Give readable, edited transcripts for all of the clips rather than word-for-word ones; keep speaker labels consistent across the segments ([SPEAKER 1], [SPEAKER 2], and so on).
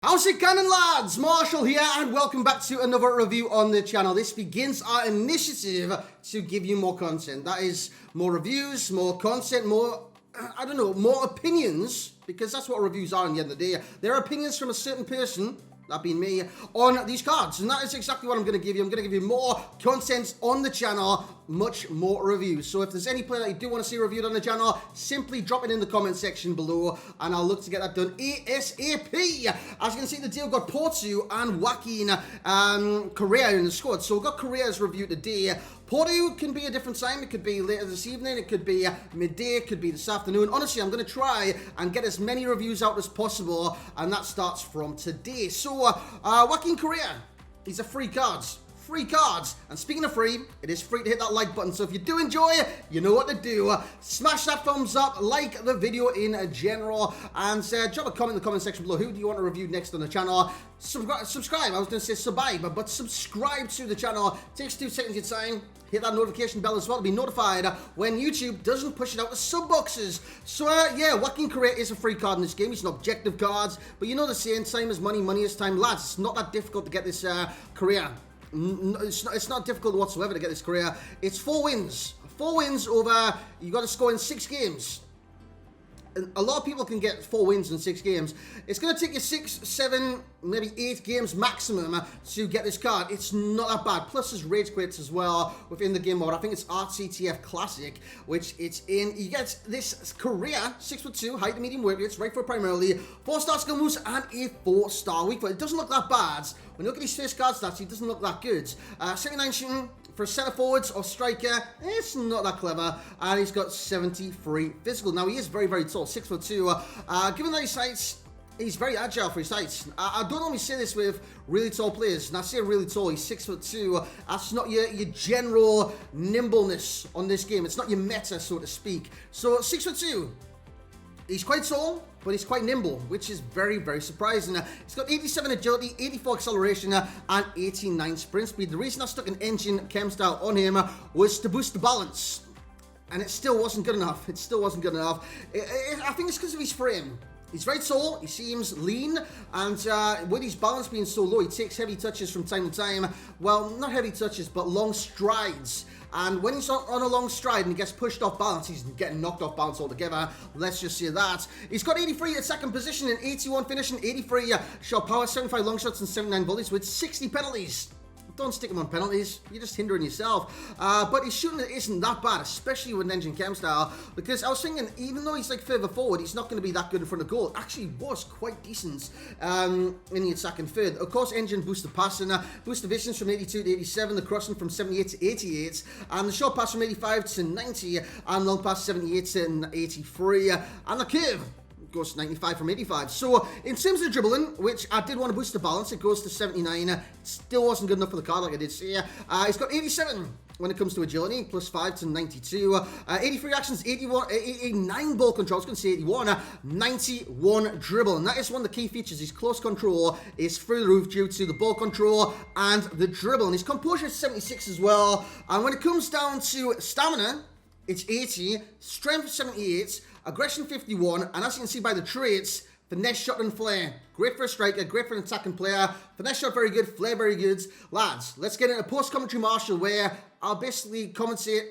[SPEAKER 1] How's it going, lads? Marshall here, and welcome back to another review on the channel. This begins our initiative to give you more content. That is, more reviews, more content, more, more opinions, because that's what reviews are in the end of the day. There are opinions from a certain person, that being me, on these cards, and that is exactly what I'm going to give you. I'm going to give you more content on the channel, much more reviews. So if there's any player that you do want to see reviewed on the channel, simply drop it in the comment section below, and I'll look to get that done ASAP. As you can see, the deal got Porto and Joaquin CORREA in the squad. So we've got CORREA's review today. Porto can be a different time. It could be later this evening. It could be midday. It could be this afternoon. Honestly, I'm going to try and get as many reviews out as possible, and that starts from today. So, Joaquin CORREA, he's a free card. Free cards. And speaking of free, it is free to hit that like button. So if you do enjoy it, you know what to do. Smash that thumbs up, like the video in general, and drop a comment in the comment section below. Who do you want to review next on the channel? Subscribe. I was going to say subscribe, but subscribe to the channel. It takes 2 seconds of your time. Hit that notification bell as well to be notified when YouTube doesn't push it out to sub boxes. So yeah, Joaquin CORREA is a free card in this game. It's an objective card, but you know the saying, time is money, money is time. Lads, it's not that difficult to get this CORREA. It's not difficult whatsoever to get this CORREA. It's 4 wins. 4 wins over, you got to score in 6 games. And a lot of people can get 4 wins in 6 games. It's going to take you 6, 7, maybe 8 games maximum to get this card. It's not that bad. Plus, there's rage quits as well within the game mode. I think it's RTTF Classic, which it's in. You get this CORREA, 6'2", height and medium weight. It's right foot primarily, 4-star skill moves, and a 4-star weak foot. It doesn't look that bad. When you look at his first card stats, he doesn't look that good. 79 shooting. For a centre forwards or striker, it's not that clever, and he's got 73 physical. Now, he is very, very tall, 6'2". Given that his height, he's very agile for his height. I don't normally say this with really tall players, and I say really tall, he's 6'2". That's not your general nimbleness on this game. It's not your meta, so to speak. So, 6'2". He's quite tall, but he's quite nimble, which is very, very surprising. He's got 87 agility, 84 acceleration, and 89 sprint speed. The reason I stuck an engine chem style on him was to boost the balance, and it still wasn't good enough. I think it's because of his frame. He's very tall, he seems lean, and with his balance being so low, he takes heavy touches from time to time. Well, not heavy touches, but long strides. And when he's on a long stride and he gets pushed off balance, he's getting knocked off balance altogether. Let's just say that. He's got 83 at second position and 81 finishing, 83 shot power, 75 long shots and 79 volleys with 60 penalties. Don't stick him on penalties, you're just hindering yourself. But his shooting isn't that bad, especially with an engine chem style, because I was thinking, even though he's like further forward, he's not going to be that good in front of goal. Actually was quite decent in the attacking third. Of course, engine boosts the passing, boosts the vision from 82 to 87, the crossing from 78 to 88, and the short pass from 85 to 90, and long pass 78 to 83, and the curve goes to 95 from 85. So in terms of dribbling, which I did want to boost the balance, it goes to 79. Still wasn't good enough for the card, like I did say. He's got 87 when it comes to agility, plus 5 to 92. 83 actions, 89 ball control. I was going to say 81. 91 dribble. And that is one of the key features. His close control is through the roof due to the ball control and the dribble. And his composure is 76 as well. And when it comes down to stamina, it's 80, strength 78, aggression 51, and as you can see by the traits, finesse shot and flair. Great for a striker, great for an attacking player. Finesse shot very good, flair very good. Lads, let's get into post-commentary Marshall, where I'll basically commentate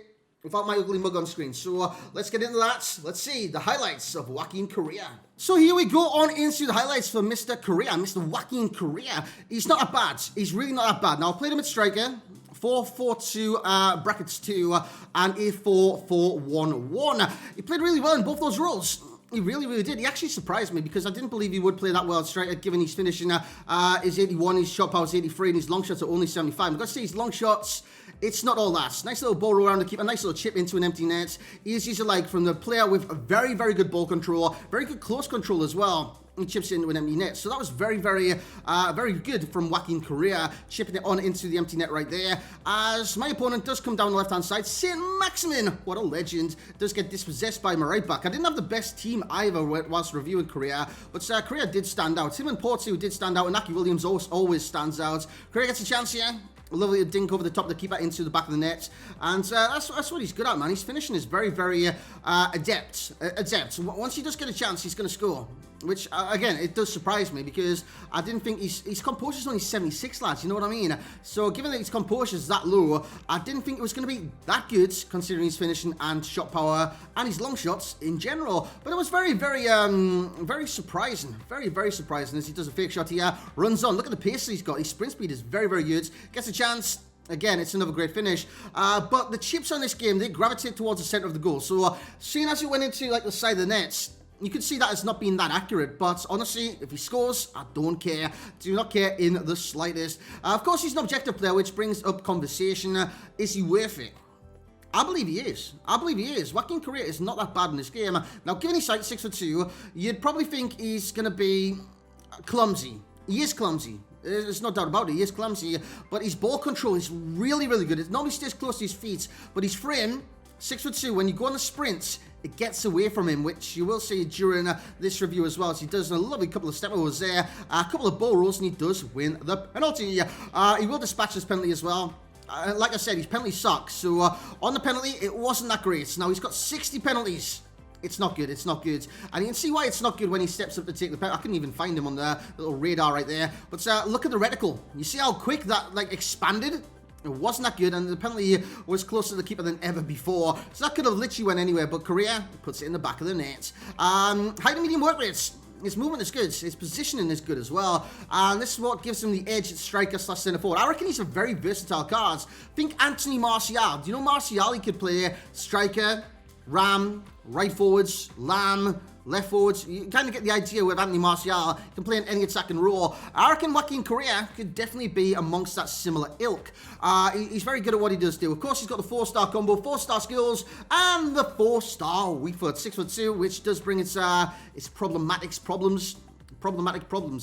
[SPEAKER 1] without my ugly mug on screen. So let's get into that. Let's see the highlights of Joaquin CORREA. So here we go on into the highlights for Mr. CORREA, Mr. Joaquin CORREA. He's not that bad. He's really not that bad. Now, I played him at striker. 4-4-2 brackets 2 and a 4-4-1-1. He played really well in both those roles. He really, really did. He actually surprised me because I didn't believe he would play that well at striker, given his finishing is 81, his shot power is 83, and his long shots are only 75. I've got to say, his long shots, it's not all that. Nice little ball roll around to keep a nice little chip into an empty net. Easy as you like from the player with a very, very good ball control, very good close control as well. He chips it into an empty net. So that was very, very good from Joaquin CORREA, chipping it on into the empty net right there. As my opponent does come down the left-hand side, Saint-Maximin, what a legend, does get dispossessed by my right back. I didn't have the best team either whilst reviewing CORREA, but CORREA did stand out. Him and Porto did stand out, and Naki Williams always stands out. CORREA gets a chance here. A lovely dink over the top of the keeper into the back of the net. And that's what he's good at, man. His finishing is very, very adept. Once he does get a chance, he's going to score. which, again, it does surprise me because I didn't think his composure's only 76, lads, you know what I mean? So given that his composure's that low, I didn't think it was going to be that good considering his finishing and shot power and his long shots in general. But it was very, very, very surprising. Very, very surprising as he does a fake shot here, runs on. Look at the pace he's got. His sprint speed is very, very good. Gets a chance. Again, it's another great finish. But the chips on this game, they gravitate towards the center of the goal. So seeing as he went into like the side of the nets, you could see that it's not being that accurate, but honestly, if he scores, I don't care. Do not care in the slightest. Of course, he's an objective player, which brings up conversation. Is he worth it? I believe he is. I believe he is. Joaquin Correa is not that bad in this game. Now, given his height, 6'2", you'd probably think he's going to be clumsy. He is clumsy. There's no doubt about it. He is clumsy, but his ball control is really, really good. It normally stays close to his feet, but his frame, 6'2", when you go on the sprints, it gets away from him, which you will see during this review as well. So he does a lovely couple of step overs there, a couple of ball rolls, and he does win the penalty. He will dispatch this penalty as well. Like I said, his penalty sucks. So on the penalty, it wasn't that great. Now he's got 60 penalties. It's not good. It's not good. And you can see why it's not good when he steps up to take the penalty. I couldn't even find him on the little radar right there. But look at the reticle. You see how quick that expanded? It wasn't that good, and the penalty was closer to the keeper than ever before. So that could have literally went anywhere, but Correa puts it in the back of the net. High to medium work rates. His movement is good. His positioning is good as well. And this is what gives him the edge at striker / centre forward. I reckon he's a very versatile card. Think Anthony Martial. Do you know Martial? He could play striker, ram, right forwards, lamb, left forwards. You kind of get the idea with Anthony Martial. He can play in any attacking role. I reckon Joaquin Correa could definitely be amongst that similar ilk. He's very good at what he does do. Of course, he's got the 4-star combo, 4-star skills, and the 4-star weak foot, 6'2", which does bring its problematic problems.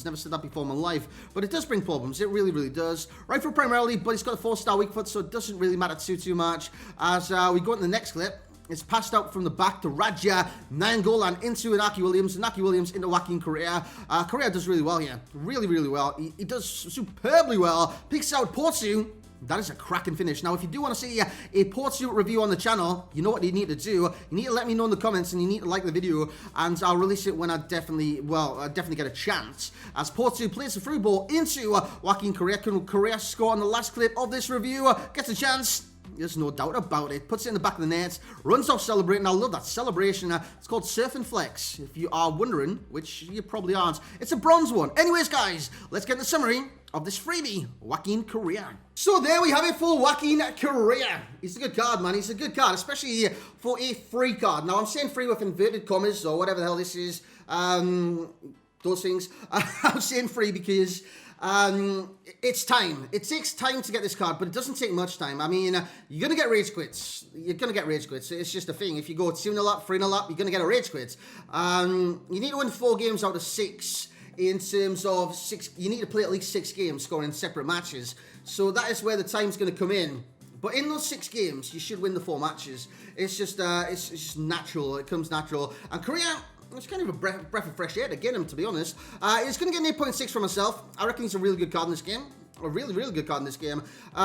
[SPEAKER 1] Never said that before in my life, but it does bring problems. It really, really does. Right foot primarily, but he's got a 4-star weak foot, so it doesn't really matter too much. As we go into the next clip. It's passed out from the back to Raja, 9-goal, and into Inaki Williams. Inaki Williams into Joaquin Correa. Correa does really well here. Really, really well. He does superbly well. Picks out Porto. That is a cracking finish. Now, if you do want to see a Porto review on the channel, you know what you need to do. You need to let me know in the comments, and you need to like the video, and I'll release it when I definitely get a chance. As Porto plays the through ball into Joaquin Correa. Can Correa score on the last clip of this review? Gets a chance. There's no doubt about it. Puts it in the back of the net. Runs off celebrating. I love that celebration. It's called Surf and Flex. If you are wondering, which you probably aren't. It's a bronze one. Anyways, guys, let's get the summary of this freebie, Joaquin Correa. So there we have it for Joaquin Correa. He's a good card, man. He's a good card, especially for a free card. Now, I'm saying free with inverted commas or whatever the hell this is. Those things. I'm saying free because... it's time. It takes time to get this card, but it doesn't take much time. I mean, you're going to get rage quits. You're going to get rage quits. It's just a thing. If you go 2-0 up, 3-0 up, you're going to get a rage quit. You need to win 4 games out of 6 in terms of 6. You need to play at least 6 games scoring separate matches. So that is where the time's going to come in. But in those 6 games, you should win the 4 matches. It's just natural. It comes natural. And Correa... It's kind of a breath of fresh air to get him, to be honest. He's going to get an 8.6 for myself. I reckon he's a really good card in this game. A really, really good card in this game.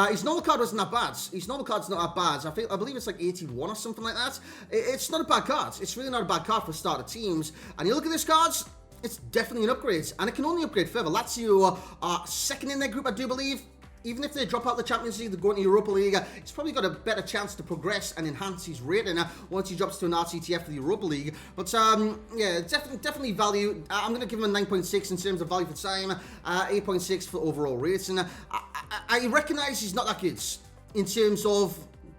[SPEAKER 1] His normal card wasn't that bad. His normal card's not that bad. I believe it's like 81 or something like that. It's not a bad card. It's really not a bad card for starter teams. And you look at this card, it's definitely an upgrade. And it can only upgrade further. Lazio are second in their group, I do believe. Even if they drop out the Champions League, they're going to Europa League, he's probably got a better chance to progress and enhance his rating once he drops to an RTTF for the Europa League. But, yeah, definitely value. I'm going to give him a 9.6 in terms of value for time, 8.6 for overall rating. I recognise he's not that good in terms of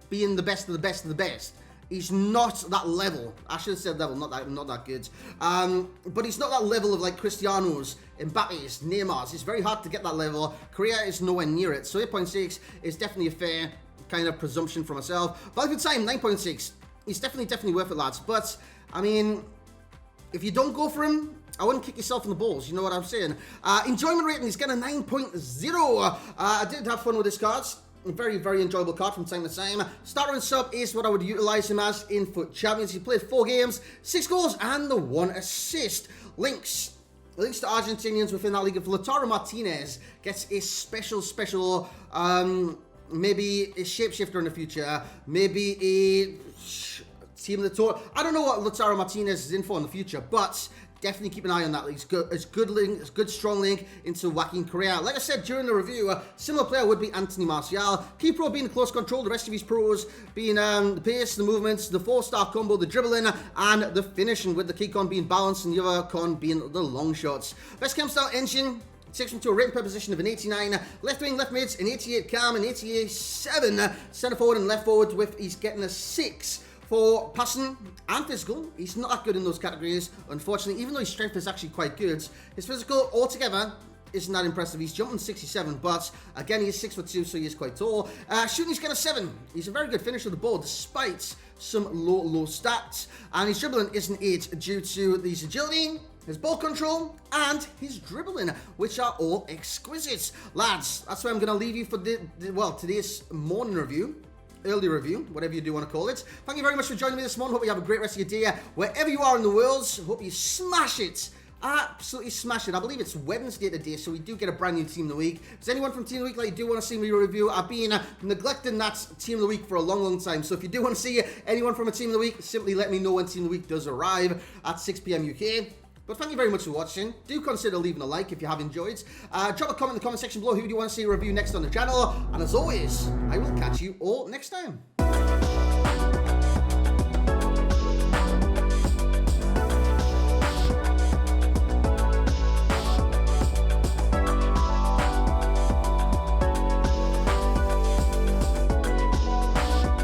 [SPEAKER 1] being the best of the best of the best. He's not that level. I should have said level, not that good. But he's not that level of like Cristiano's, Mbappe's, Neymar's. It's very hard to get that level. Correa is nowhere near it. So 8.6 is definitely a fair kind of presumption for myself. Value for time, 9.6. He's definitely worth it, lads. But, I mean, if you don't go for him, I wouldn't kick yourself in the balls, you know what I'm saying? Enjoyment rating, he's getting a 9.0. I did have fun with this card. Very, very enjoyable card from time to time. Starter and sub is what I would utilize him as in FUT Champions. He played 4 games, 6 goals, and the 1 assist. Links to Argentinians within that league. If Lautaro Martinez gets a special, maybe a shapeshifter in the future, maybe a team of the tour. I don't know what Lautaro Martinez is in for in the future, but definitely keep an eye on that. It's good link, it's good strong link into Joaquin Correa. Like I said during the review, similar player would be Anthony Martial. Key pro being the close control, the rest of his pros being the pace, the movements, the 4-star combo, the dribbling, and the finishing, with the key con being balance and the other con being the long shots. Best cam style engine takes him to a rating per position of an 89. Left wing, left mids, an 88 cam, an 87 centre forward and left forward, with he's getting a 6 for passing and physical. He's not that good in those categories, unfortunately, even though his strength is actually quite good. His physical altogether isn't that impressive. He's jumping 67, but again, he is 6'2", so he is quite tall. Shooting, he's got a 7. He's a very good finisher of the ball, despite some low stats. And his dribbling is an 8 due to his agility, his ball control, and his dribbling, which are all exquisite. Lads, that's where I'm going to leave you for today's morning review. Early review, whatever you do want to call it. Thank you very much for joining me this morning. Hope you have a great rest of your day. Wherever you are in the world, hope you smash it. Absolutely smash it. I believe it's Wednesday today, so we do get a brand new Team of the Week. If there's anyone from Team of the Week that you do want to see me review, I've been neglecting that Team of the Week for a long time. So if you do want to see anyone from a Team of the Week, simply let me know when Team of the Week does arrive at 6 PM UK. But thank you very much for watching. Do consider leaving a like if you have enjoyed. Drop a comment in the comment section below who do you want to see review next on the channel. And as always, I will catch you all next time.